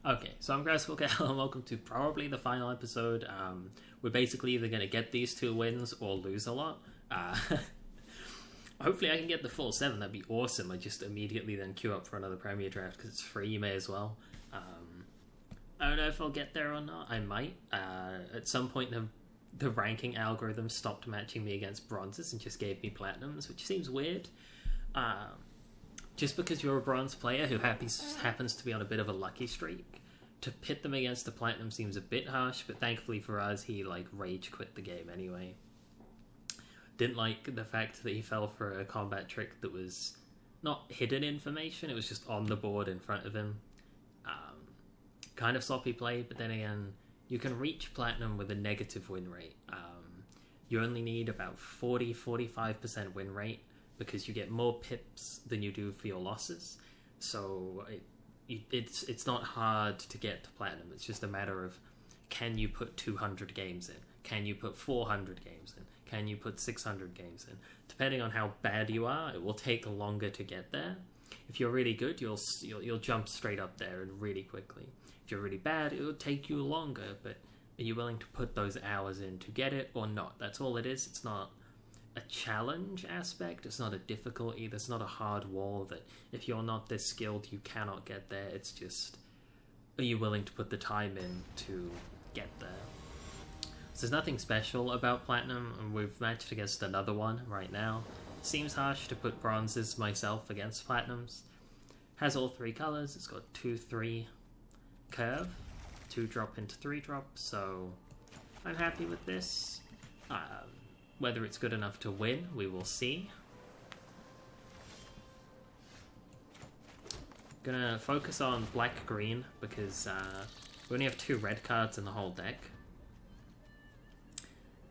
Okay, so I'm Grasswalker, and welcome to probably the final episode. We're basically either going to get these 2 wins or lose a lot. Hopefully I can get the full 7, that'd be awesome. I just immediately then queue up for another Premier Draft, because it's free, you may as well. I don't know if I'll get there or not, I might. At some point the ranking algorithm stopped matching me against bronzes and just gave me platinums, which seems weird. Just because you're a bronze player who happens to be on a bit of a lucky streak, to pit them against the platinum seems a bit harsh, but thankfully for us, he rage quit the game anyway. Didn't like the fact that he fell for a combat trick that was not hidden information, it was just on the board in front of him. Kind of sloppy play, but then again, you can reach platinum with a negative win rate. You only need about 40-45% win rate, because you get more pips than you do for your losses. So it's not hard to get to platinum. It's just a matter of, can you put 200 games in? Can you put 400 games in? Can you put 600 games in? Depending on how bad you are, it will take longer to get there. If you're really good, you'll jump straight up there and really quickly. If you're really bad, it will take you longer, but are you willing to put those hours in to get it or not? That's all it is. It's not a challenge aspect, it's not a difficulty, there's not a hard wall that if you're not this skilled you cannot get there. It's just, are you willing to put the time in to get there? So there's nothing special about platinum, and we've matched against another one right now. Seems harsh to put bronzes myself against platinums. Has all 3 colors, it's got 2-3 curve, 2 drop into 3 drop, so I'm happy with this. Whether it's good enough to win, we will see. Gonna focus on black-green because we only have 2 red cards in the whole deck.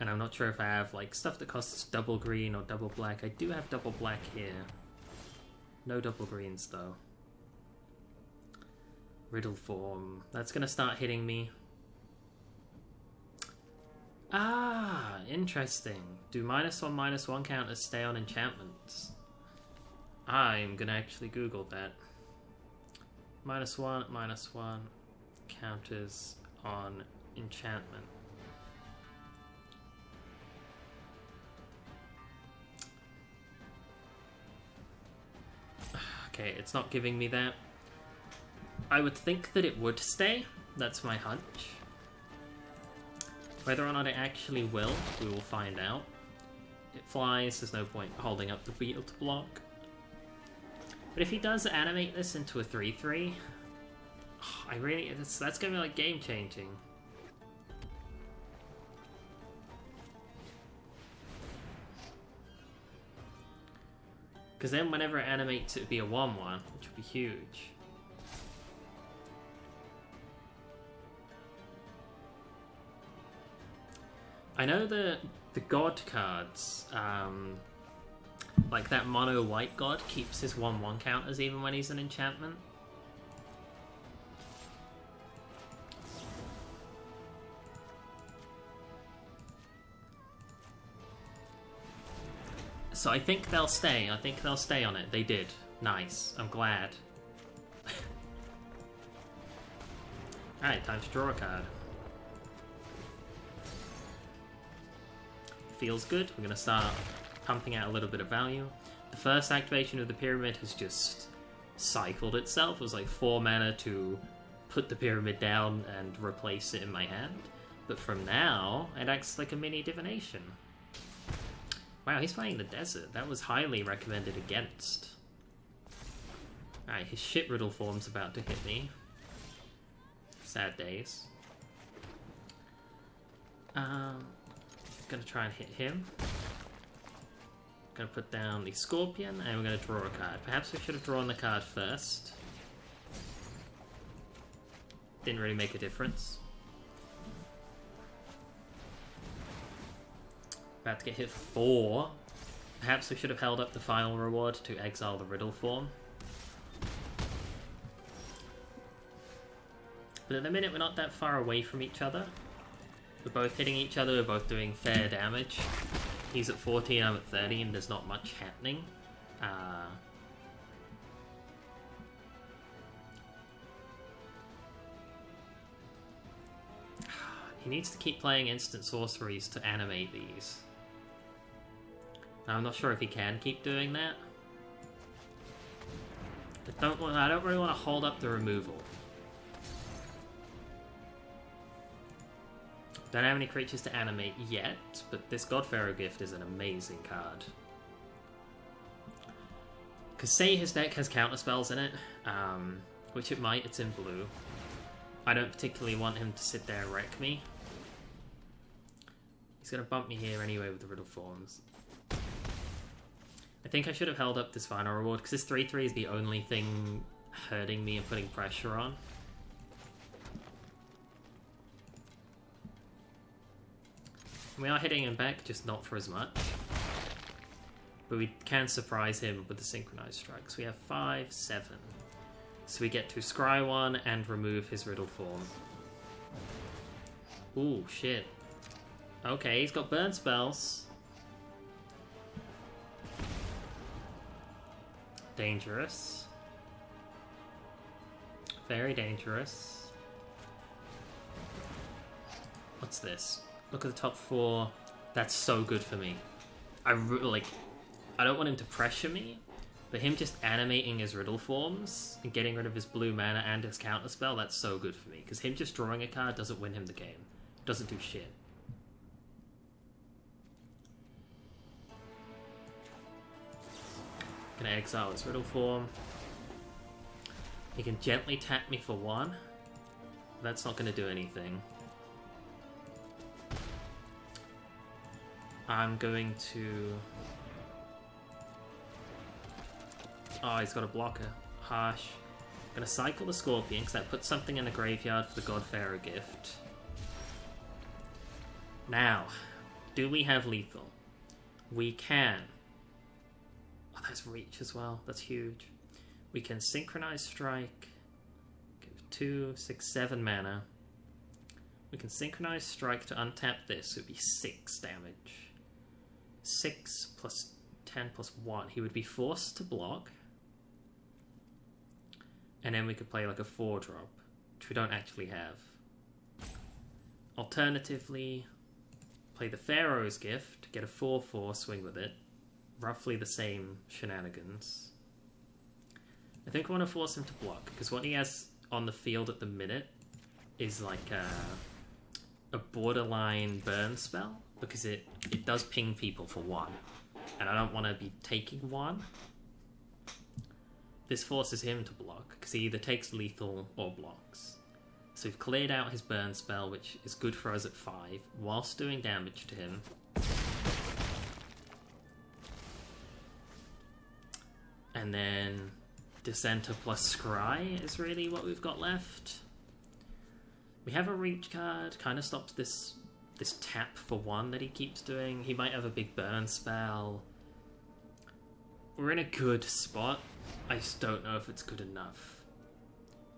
And I'm not sure if I have stuff that costs double green or double black. I do have double black here. No double greens though. Riddle form. That's gonna start hitting me. Ah, interesting. Do -1/-1 counters stay on enchantments? I'm gonna actually Google that. -1/-1 counters on enchantment. Okay, it's not giving me that. I would think that it would stay. That's my hunch. Whether or not it actually will, we will find out. It flies, there's no point holding up the beetle to block. But if he does animate this into a 3-3, that's gonna be game changing. Because then whenever it animates, it would be a 1-1, which would be huge. I know the god cards, like that mono white god keeps his 1-1 counters even when he's an enchantment. So I think they'll stay. I think they'll stay on it. They did. Nice. I'm glad. Alright, time to draw a card. Feels good. We're going to start pumping out a little bit of value. The first activation of the pyramid has just cycled itself. It was 4 mana to put the pyramid down and replace it in my hand. But from now, it acts like a mini divination. Wow, he's playing the desert. That was highly recommended against. Alright, his shit riddle form's about to hit me. Sad days. Gonna try and hit him. Gonna put down the scorpion, and we're gonna draw a card. Perhaps we should have drawn the card first. Didn't really make a difference. About to get hit for 4. Perhaps we should have held up the final reward to exile the riddle form. But at the minute we're not that far away from each other. We're both hitting each other, we're both doing fair damage. He's at 14, I'm at 30, and there's not much happening. He needs to keep playing instant sorceries to animate these. Now, I'm not sure if he can keep doing that. I don't really want to hold up the removal. Don't have any creatures to animate yet, but this Godpharaoh gift is an amazing card. Because say his deck has counterspells in it, which it might, it's in blue. I don't particularly want him to sit there and wreck me. He's going to bump me here anyway with the Riddle Forms. I think I should have held up this final reward, because this 3/3 is the only thing hurting me and putting pressure on. We are hitting him back, just not for as much. But we can surprise him with the Synchronized Strikes. We have 5, 7. So we get to scry one and remove his Riddle Form. Ooh, shit. Okay, he's got burn spells. Dangerous. Very dangerous. What's this? Look at the top 4. That's so good for me. I don't want him to pressure me, but him just animating his Riddle Forms and getting rid of his blue mana and his counterspell, that's so good for me. Because him just drawing a card doesn't win him the game. Doesn't do shit. Gonna exile his Riddle Form. He can gently tap me for 1. That's not gonna do anything. I'm going to... Oh, he's got a blocker. Harsh. I'm gonna cycle the Scorpion, because that puts something in the graveyard for the Godpharaoh gift. Now, do we have lethal? We can. Oh, that's reach as well. That's huge. We can Synchronize Strike. Give 2, 6, 7 mana. We can Synchronize Strike to untap this. It would be 6 damage. 6 plus 10 plus 1. He would be forced to block. And then we could play like a 4-drop, which we don't actually have. Alternatively, play the Pharaoh's Gift, get a 4/4, swing with it. Roughly the same shenanigans. I think I want to force him to block, because what he has on the field at the minute is like a borderline burn spell, because it does ping people for 1. And I don't want to be taking 1. This forces him to block, because he either takes lethal or blocks. So we've cleared out his burn spell, which is good for us at 5, whilst doing damage to him. And then Dissenter plus Scry is really what we've got left. We have a reach card, kind of stops this tap for 1 that he keeps doing. He might have a big burn spell. We're in a good spot. I just don't know if it's good enough.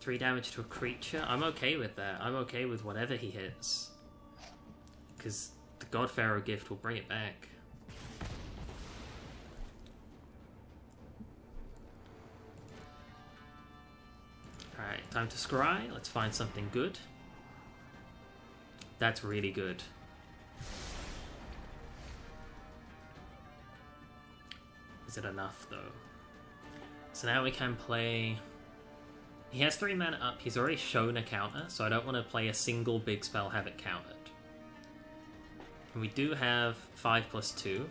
3 damage to a creature? I'm okay with that. I'm okay with whatever he hits. Because the Godpharaoh gift will bring it back. Alright, time to scry. Let's find something good. That's really good. Is it enough, though? So now we can play... He has 3 mana up. He's already shown a counter, so I don't want to play a single big spell, have it countered. And we do have 5 plus 2.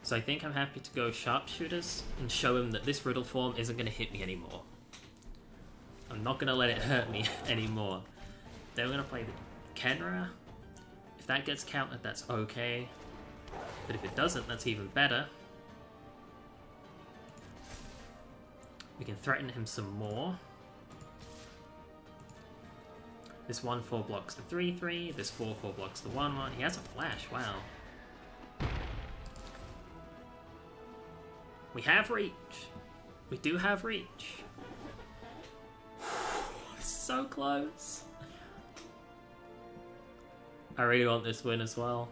So I think I'm happy to go Sharpshooters and show him that this Riddle Form isn't going to hit me anymore. I'm not going to let it hurt me anymore. Then we're going to play the Kenra. If that gets countered, that's okay. But if it doesn't, that's even better. We can threaten him some more. This 1/4 blocks the 3/3. This 4/4 blocks the 1/1. He has a flash, wow. We have reach. We do have reach. So close. I really want this win as well.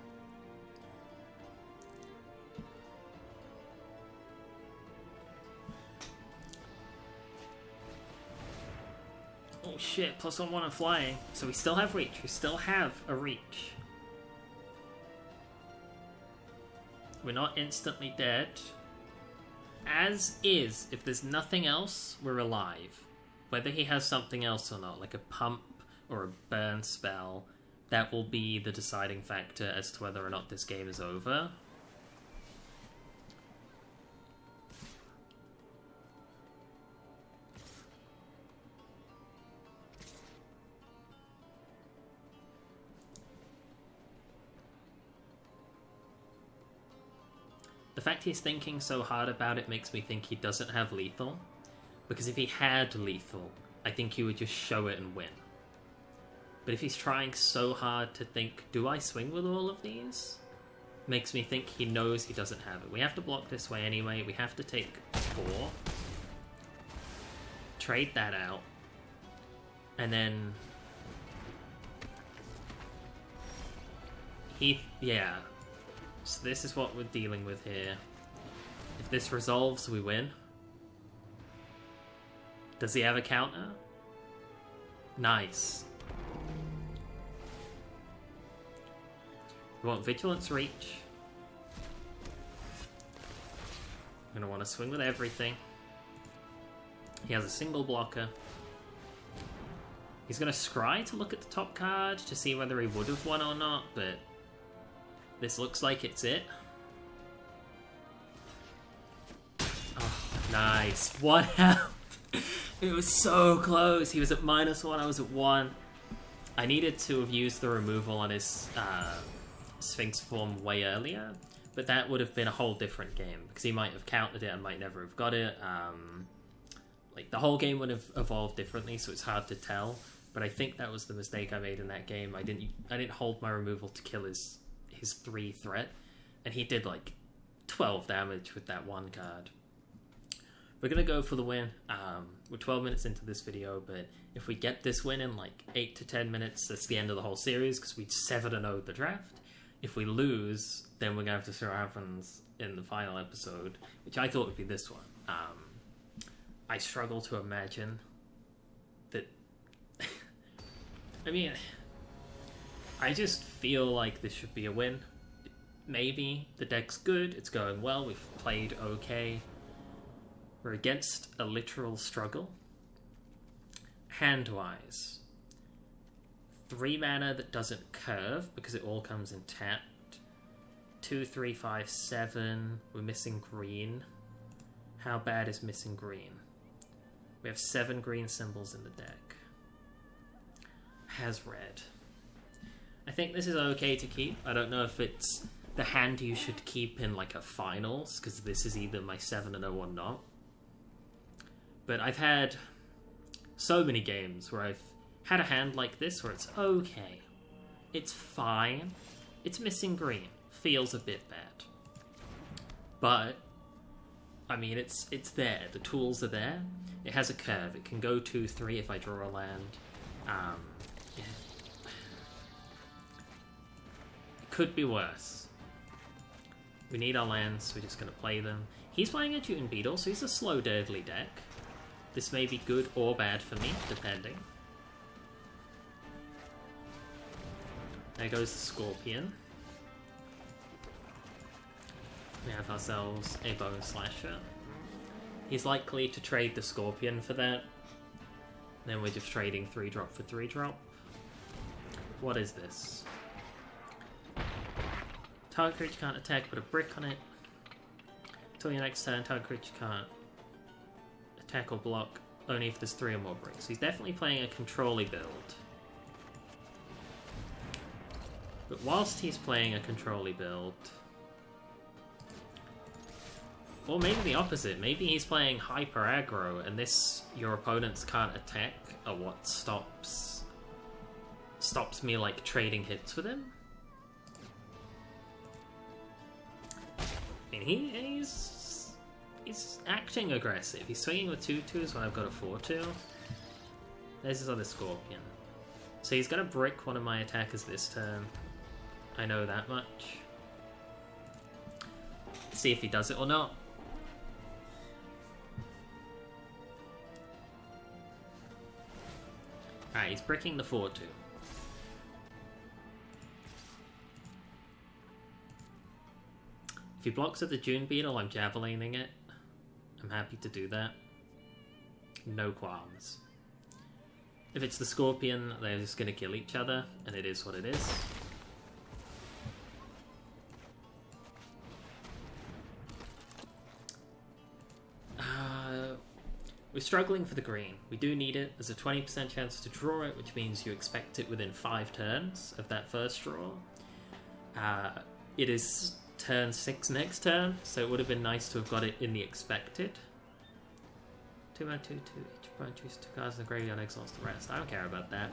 Oh, Oh shit, +1/+1 on flying. So we still have reach. We still have a reach. We're not instantly dead. As is, if there's nothing else, we're alive. Whether he has something else or not, like a pump or a burn spell, that will be the deciding factor as to whether or not this game is over. The fact he's thinking so hard about it makes me think he doesn't have lethal. Because if he had lethal, I think he would just show it and win. But if he's trying so hard to think, do I swing with all of these? Makes me think he knows he doesn't have it. We have to block this way anyway. We have to take 4. Trade that out. And then... yeah. So this is what we're dealing with here. If this resolves, we win. Does he have a counter? Nice. We want Vigilance Reach. We're going to want to swing with everything. He has a single blocker. He's going to scry to look at the top card to see whether he would have won or not, but this looks like it's it. Oh, nice. 1 health. It was so close. He was at -1, I was at 1. I needed to have used the removal on his Sphinx form way earlier, but that would have been a whole different game, because he might have countered it and might never have got it. Like, the whole game would have evolved differently, so it's hard to tell, but I think that was the mistake I made in that game. I didn't hold my removal to kill his 3 threat, and he did like 12 damage with that 1 card. We're gonna go for the win. We're 12 minutes into this video, but if we get this win in like 8 to 10 minutes, that's the end of the whole series, because we 7-0'd the draft. If we lose, then we're gonna have to see what happens in the final episode, which I thought would be this one. I struggle to imagine that... I mean, I just feel like this should be a win. Maybe. The deck's good, it's going well, we've played okay. We're against a literal struggle. Hand-wise, 3 mana that doesn't curve, because it all comes in tapped. 2, 3, 5, 7. We're missing green. How bad is missing green? We have 7 green symbols in the deck. Has red. I think this is okay to keep. I don't know if it's the hand you should keep in like a finals, because this is either my 7-0 or not. But I've had so many games where I've had a hand like this where it's okay. It's fine. It's missing green. Feels a bit bad. But, I mean, it's there. The tools are there. It has a curve. It can go 2-3 if I draw a land. Yeah. It could be worse. We need our lands, so we're just going to play them. He's playing a Jute Beetle, so he's a slow, deadly deck. This may be good or bad for me, depending. There goes the Scorpion. We have ourselves a Bone Slasher. He's likely to trade the Scorpion for that. Then we're just trading 3-drop for 3-drop. What is this? Target creature can't attack, put a brick on it. Until your next turn, target creature can't attack or block, only if there's 3 or more bricks. He's definitely playing a control-y build. But whilst he's playing a control-y build... Or maybe the opposite. Maybe he's playing hyper aggro, and this, your opponents can't attack, are what stops me, like, trading hits with him. I mean, he's acting aggressive. He's swinging with 2/2s when I've got a 4/2. There's his other Scorpion. So he's going to brick one of my attackers this turn. I know that much. See if he does it or not. Alright, he's bricking the 4-2. If he blocks at the June Beetle, I'm javelining it. I'm happy to do that. No qualms. If it's the Scorpion, they're just going to kill each other, and it is what it is. We're struggling for the green. We do need it. There's a 20% chance to draw it, which means you expect it within 5 turns of that first draw. It is turn 6 next turn, so it would have been nice to have got it in the expected. 2 mana 2/2. Each opponent chooses 2 cards in the graveyard, exiles the rest. I don't care about that.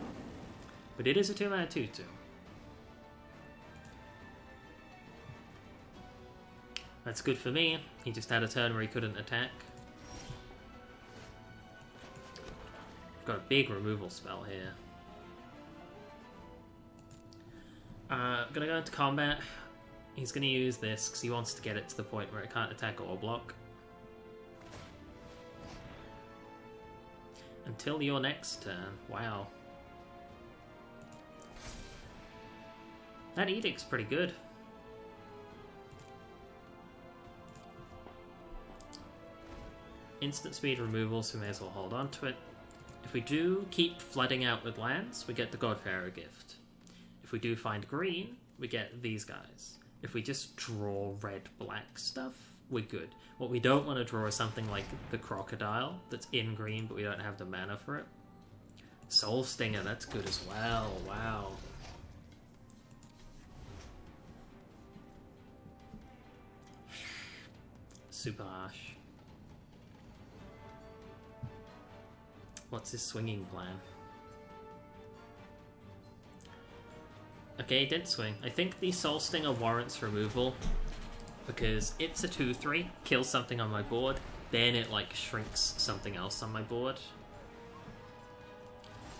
But it is a 2 mana 2/2. That's good for me. He just had a turn where he couldn't attack. Got a big removal spell here. Gonna go into combat. He's gonna use this because he wants to get it to the point where it can't attack or block. Until your next turn. Wow. That edict's pretty good. Instant speed removal, so we may as well hold on to it. If we do keep flooding out with lands, we get the Godfarer gift. If we do find green, we get these guys. If we just draw red-black stuff, we're good. What we don't want to draw is something like the Crocodile that's in green, but we don't have the mana for it. Soul Stinger, that's good as well. Wow. Super harsh. What's his swinging plan? Okay, he did swing. I think the Soul Stinger warrants removal because it's a 2/3, kills something on my board, then it like shrinks something else on my board.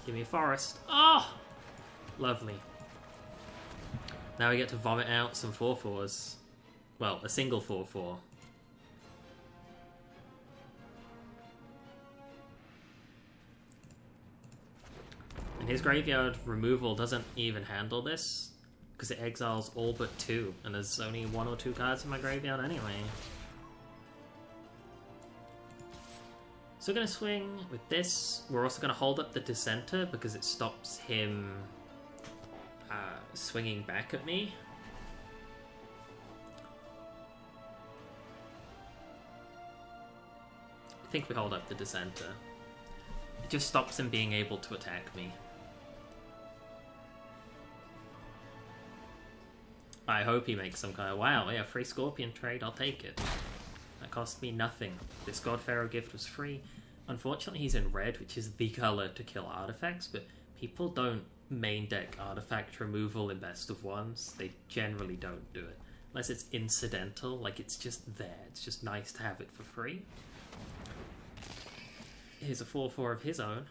Give me a forest. Oh! Lovely. Now we get to vomit out some 4/4s. Well, a single 4/4. And his graveyard removal doesn't even handle this, because it exiles all but 2, and there's only 1 or 2 cards in my graveyard anyway. So we're going to swing with this. We're also going to hold up the Dissenter, because it stops him swinging back at me. I think we hold up the Dissenter. It just stops him being able to attack me. I hope he makes some kind of... Wow, yeah, free Scorpion trade, I'll take it. That cost me nothing. This Godfarer gift was free. Unfortunately, he's in red, which is the colour to kill artifacts, but people don't main deck artifact removal in best of ones. They generally don't do it. Unless it's incidental, like it's just there. It's just nice to have it for free. Here's a 4/4 of his own.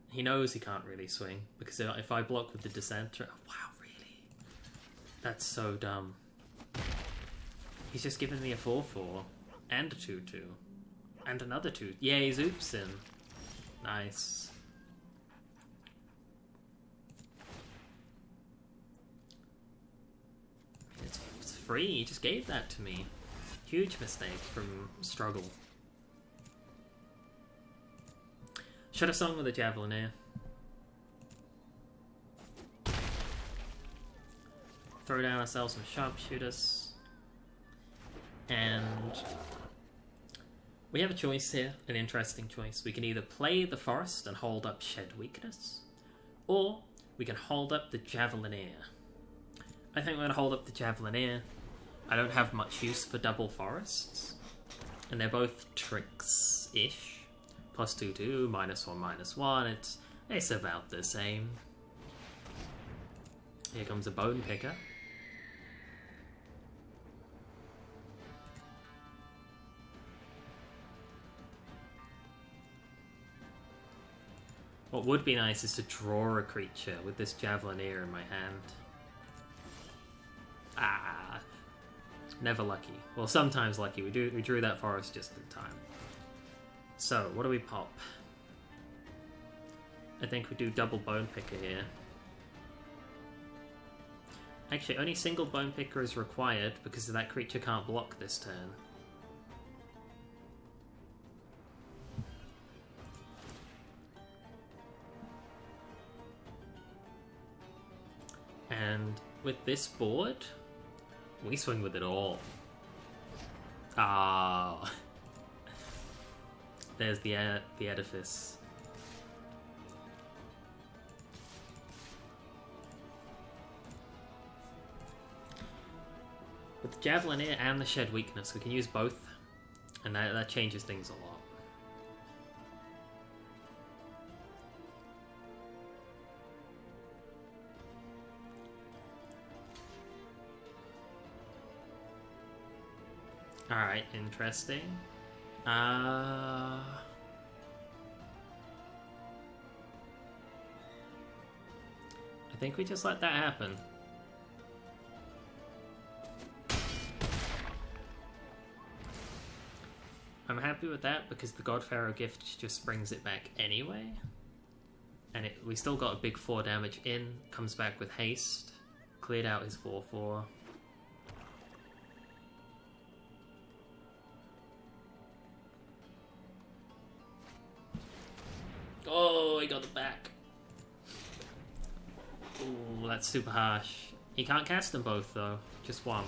He knows he can't really swing, because if I block with the Dissenter... Oh, wow, really? That's so dumb. He's just given me a 4/4, and a 2/2, and another 2. Yay, Zoopsin. Nice. It's free, he just gave that to me. Huge mistake from Struggle. Shut a song with a Javelineer. Throw down ourselves some Sharpshooters. And we have a choice here, an interesting choice. We can either play the Forest and hold up Shed Weakness, or we can hold up the Javelineer. I think we're going to hold up the Javelineer. I don't have much use for double Forests, and they're both tricks-ish. +2/2, -1/-1. It's about the same. Here comes a Bone Picker. What would be nice is to draw a creature with this Javelineer in my hand. Ah, never lucky. Well, sometimes lucky. We drew that forest just in time. So, what do we pop? I think we do double Bone Picker here. Actually, only single Bone Picker is required because that creature can't block this turn. And with this board, we swing with it all. Ah, there's the edifice. With the Javelineer and the Shed Weakness, we can use both, and that changes things a lot. Alright, interesting. I think we just let that happen. I'm happy with that because the Godpharaoh gift just brings it back anyway. And we still got a big 4 damage in, comes back with haste, cleared out his 4/4. Oh, he got the back. Ooh, that's super harsh. He can't cast them both though, just one.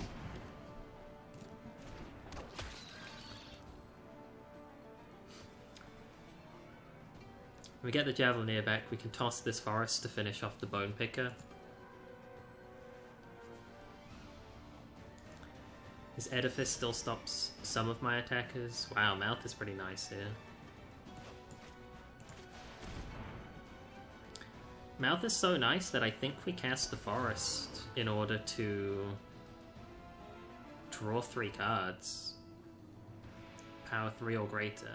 When we get the Javelineer back, we can toss this forest to finish off the Bone Picker. His Edifice still stops some of my attackers. Wow, Mouth is pretty nice here. Mouth is so nice that I think we cast the forest in order to draw 3 cards. Power 3 or greater.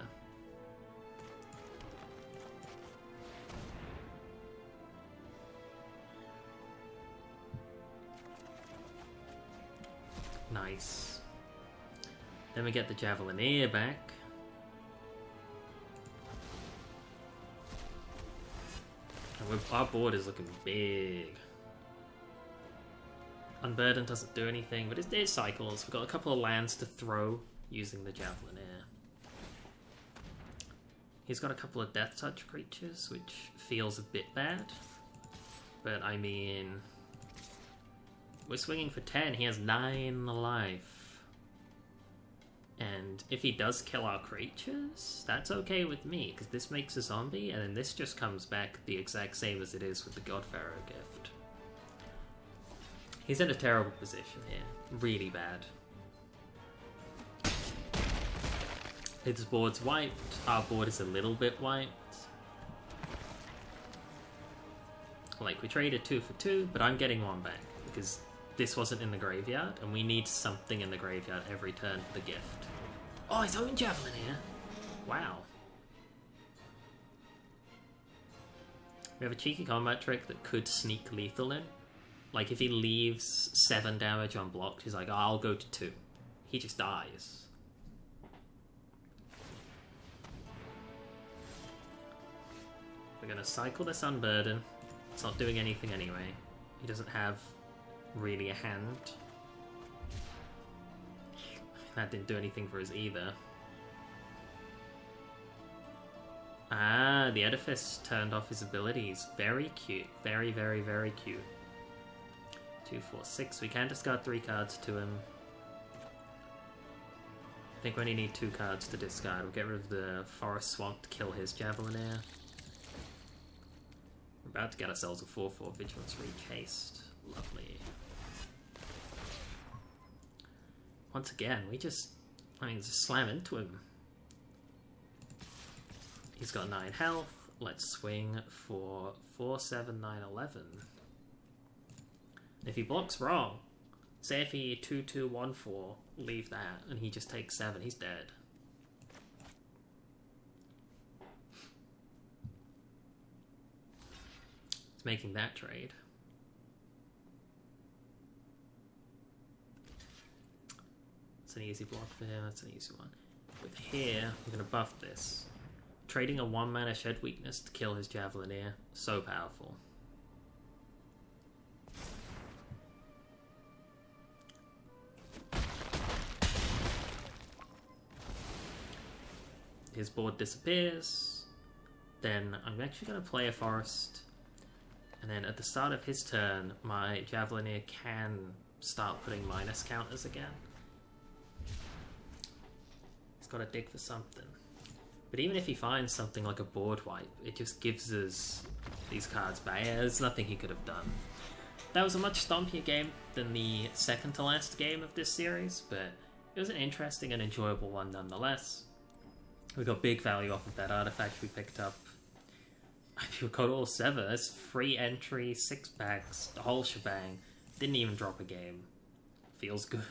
Nice. Then we get the Javelineer back. And our board is looking big. Unburden doesn't do anything, but it cycles. We've got a couple of lands to throw using the Javelineer. He's got a couple of Death Touch creatures, which feels a bit bad. But I mean, we're swinging for 10. He has 9 life. And if he does kill our creatures, that's okay with me, because this makes a zombie, and then this just comes back the exact same as it is with the Godpharaoh gift. He's in a terrible position here. Really bad. His board's wiped. Our board is a little bit wiped. Like, we traded 2 for 2, but I'm getting 1 back, because this wasn't in the graveyard, and we need something in the graveyard every turn for the gift. Oh, his own Javelineer! Wow. We have a cheeky combat trick that could sneak lethal in. Like, if he leaves 7 damage unblocked, he's like, oh, I'll go to 2. He just dies. We're gonna cycle this Unburden. It's not doing anything anyway. He doesn't have really a hand. That didn't do anything for us either. Ah, the Edifice turned off his abilities. Very cute. Very, very, very cute. 2, 4, 6. We can discard 3 cards to him. I think we only need 2 cards to discard. We'll get rid of the Forest Swamp to kill his Javelineer. We're about to get ourselves a 4/4 Vigilance Reach Haste. Lovely. Once again, just slam into him. He's got 9 health. Let's swing for 4, 7, 9, 11. If he blocks wrong, say if he 2, 2, 1, 4, leave that, and he just takes 7, he's dead. He's making that trade. An easy block for him, that's an easy one. With here, I'm going to buff this. Trading a 1-mana shed weakness to kill his Javelineer. So powerful. His board disappears. Then I'm actually going to play a forest. And then at the start of his turn, my Javelineer can start putting minus counters again. He's got to dig for something. But even if he finds something like a board wipe, it just gives us these cards back. Yeah, there's nothing he could have done. That was a much stompier game than the second to last game of this series, but it was an interesting and enjoyable one nonetheless. We got big value off of that artifact we picked up. We got all 7. That's free entry, 6 packs, the whole shebang. Didn't even drop a game. Feels good.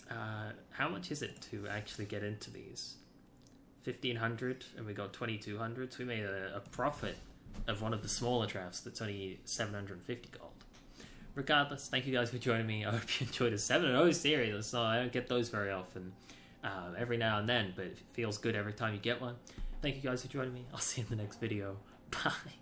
How much is it to actually get into these? 1,500, and we got 2,200. So we made a profit of one of the smaller drafts that's only 750 gold. Regardless, thank you guys for joining me. I hope you enjoyed a 7-0 series. So I don't get those very often. Every now and then, but it feels good every time you get one. Thank you guys for joining me. I'll see you in the next video. Bye.